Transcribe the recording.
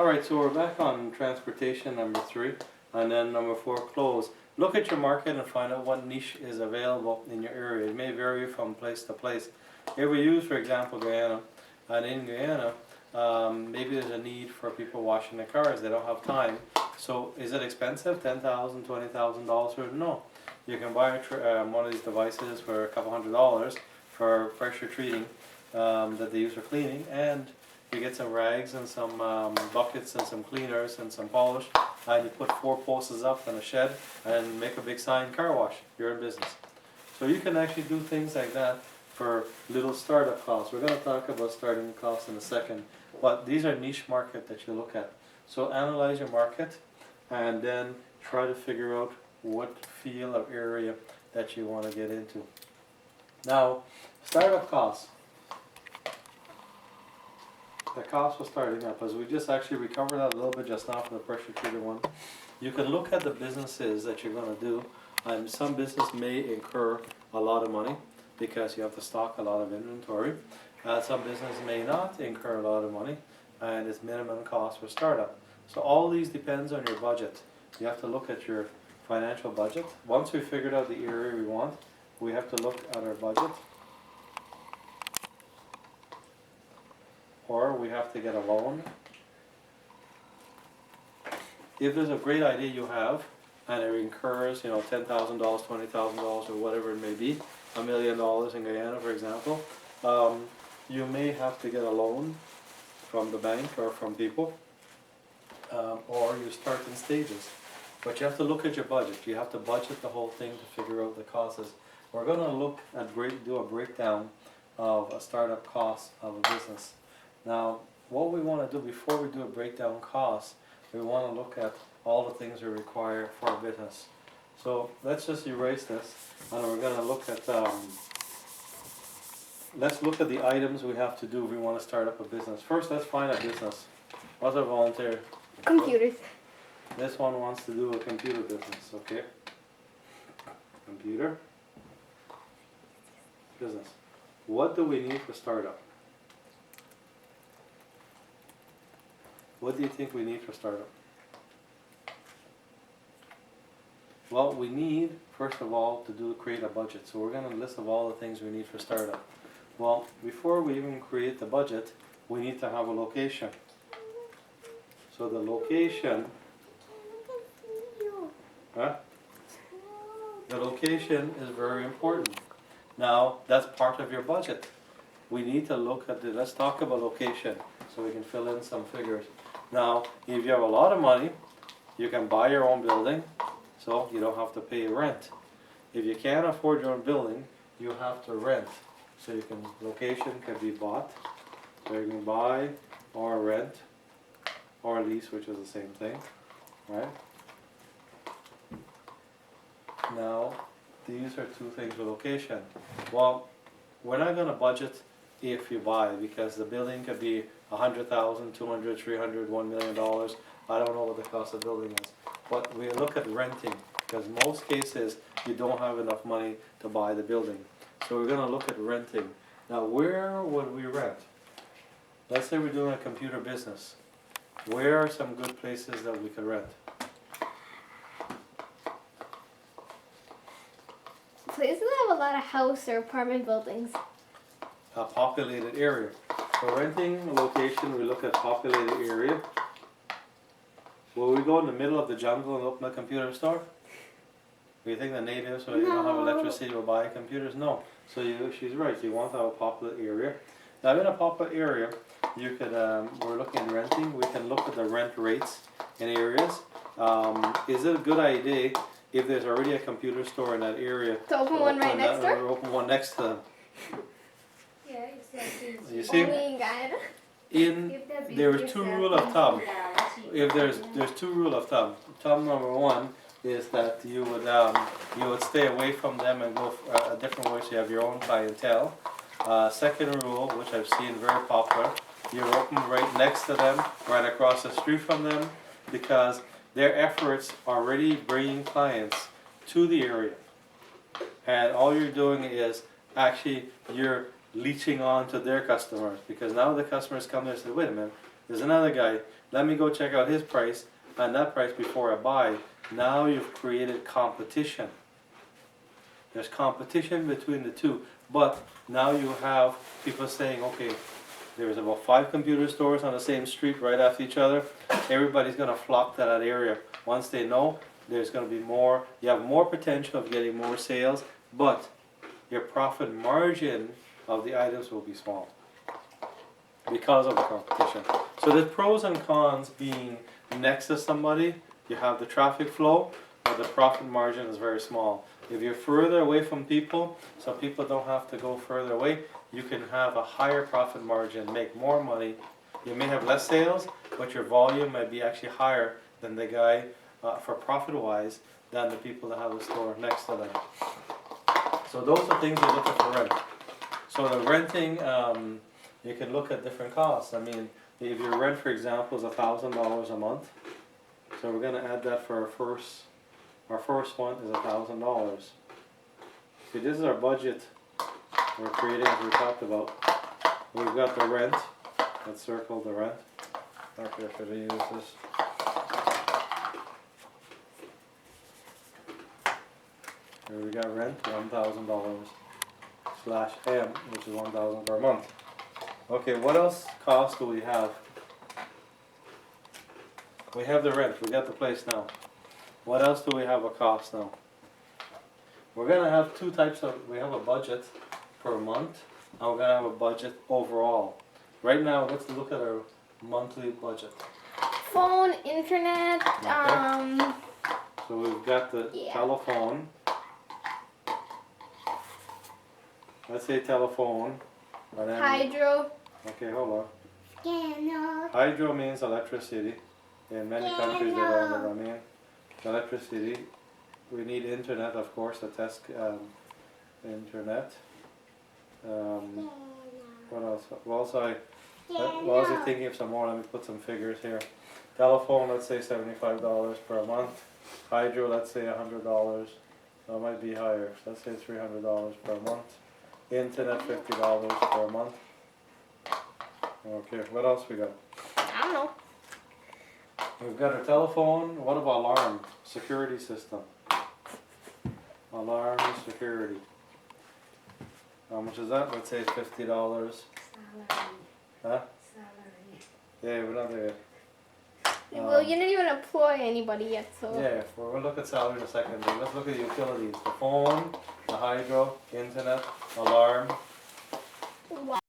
Alright, so we're back on transportation, number 3, and then number 4, clothes. Look at your market and find out what niche is available in your area. It may vary from place to place. If we use, for example, Guyana, and in Guyana, maybe there's a need for people washing their cars. They don't have time. So is it expensive? $10,000, $20,000? No. You can buy one of these devices for a couple $100 for pressure treating that they use for cleaning, and you get some rags and some buckets and some cleaners and some polish, and you put 4 posts up in a shed and make a big sign, car wash. You're in business. So you can actually do things like that for little startup costs. We're going to talk about starting costs in a second, but these are niche market that you look at. So analyze your market and then try to figure out what field or area that you want to get into. Now, startup costs. The cost for starting up, as we just actually recovered that a little bit just now from the pressure treater one. You can look at the businesses that you're going to do, and some business may incur a lot of money because you have to stock a lot of inventory. Some business may not incur a lot of money, and it's minimum cost for startup. So all these depends on your budget. You have to look at your financial budget. Once we figured out the area we want, we have to look at our budget. Or we have to get a loan. If there's a great idea you have, and it incurs, $10,000, $20,000, or whatever it may be, $1 million in Guyana, for example, you may have to get a loan from the bank or from people, or you start in stages. But you have to look at your budget. You have to budget the whole thing to figure out the costs. We're going to look at do a breakdown of a startup cost of a business. Now, what we want to do before we do a breakdown cost, we want to look at all the things we require for a business. So let's just erase this, and we're going to look at let's look at the items we have to do if we want to start up a business. First, let's find a business. What's a volunteer? Computers. This one wants to do a computer business, okay? Computer business. What do we need for startup? What do you think we need for startup? Well, we need, first of all, to create a budget. So we're going to list of all the things we need for startup. Well, before we even create the budget, we need to have a location. So the location, the location is very important. Now, that's part of your budget. We need to look at let's talk about location so we can fill in some figures. Now, if you have a lot of money, you can buy your own building, so you don't have to pay rent. If you can't afford your own building, you have to rent. So location can be bought, so you can buy or rent or lease, which is the same thing, right? Now, these are 2 things for location. Well, we're not going to budget if you buy, because the building could be $100,000, $200,000, $300,000, $1 million. I don't know what the cost of building is. But we look at renting, because most cases you don't have enough money to buy the building. So we're going to look at renting. Now, where would we rent? Let's say we're doing a computer business. Where are some good places that we could rent? Places that have a lot of house or apartment buildings. A populated area. For renting a location, we look at populated area. Will we go in the middle of the jungle and open a computer store? Do you think the natives, or you don't have electricity, will buy computers? No. So she's right. You want to have a popular area. Now, in a popular area, you could. We're looking at renting. We can look at the rent rates in areas. Is it a good idea if there's already a computer store in that area to open one right next door? Or open one next to them? Yeah, exactly. You see? There's 2 rules of thumb. If there's 2 rules of thumb. Thumb number 1 is that you would stay away from them and go a different way, so you have your own clientele. Second rule, which I've seen very popular, you open right next to them, right across the street from them, because their efforts are already bringing clients to the area, and all you're doing is actually you're leeching on to their customers, because now the customers come there and say, wait a minute, there's another guy let me go check out his price and that price before I buy. Now you've created competition. There's competition between the two, but now you have people saying, okay, there's about 5 computer stores on the same street right after each other. Everybody's gonna flock to that area. Once they know, there's gonna be more, you have more potential of getting more sales, but your profit margin of the items will be small because of the competition. So the pros and cons being next to somebody, you have the traffic flow, but the profit margin is very small. If you're further away from people, so people don't have to go further away, you can have a higher profit margin, make more money. You may have less sales, but your volume might be actually higher than the guy, for profit-wise, than the people that have a store next to them. So those are things you're looking for rent. So the renting, you can look at different costs. I mean, if your rent, for example, is $1,000 a month, so we're gonna add that for our first one is $1,000. See, this is our budget we're creating, as we talked about. We've got the rent. Let's circle the rent. Okay, should I use this? Here we got rent, $1,000 slash M, which is $1,000 per month. Okay, what else cost do we have? We have the rent, we got the place now. What else do we have a cost now? We're gonna have two types of, we have a budget per month, and we're gonna have a budget overall. Right now, let's look at our monthly budget. Phone, internet, Okay. So we've got the Yeah. telephone. Let's say telephone. And then, hydro. okay, hold on. Piano. Hydro means electricity. In many countries they don't know what I mean. Electricity. We need internet, of course, a test internet. What else? What was I thinking of some more? Let me put some figures here. Telephone, let's say $75 per month. Hydro, let's say $100. That might be higher. So let's say $300 per month. Internet, $50 per month. Okay, what else we got? I don't know. We've got a telephone. What about alarm? Security system. Alarm security. How much is that? Let's say it's $50. Salary. Huh? Salary. Yeah, we're not there yet. Well, you didn't even employ anybody yet, so. Yeah, we'll look at salary in a second. But let's look at utilities. The phone, the hydro, internet, alarm. Wow.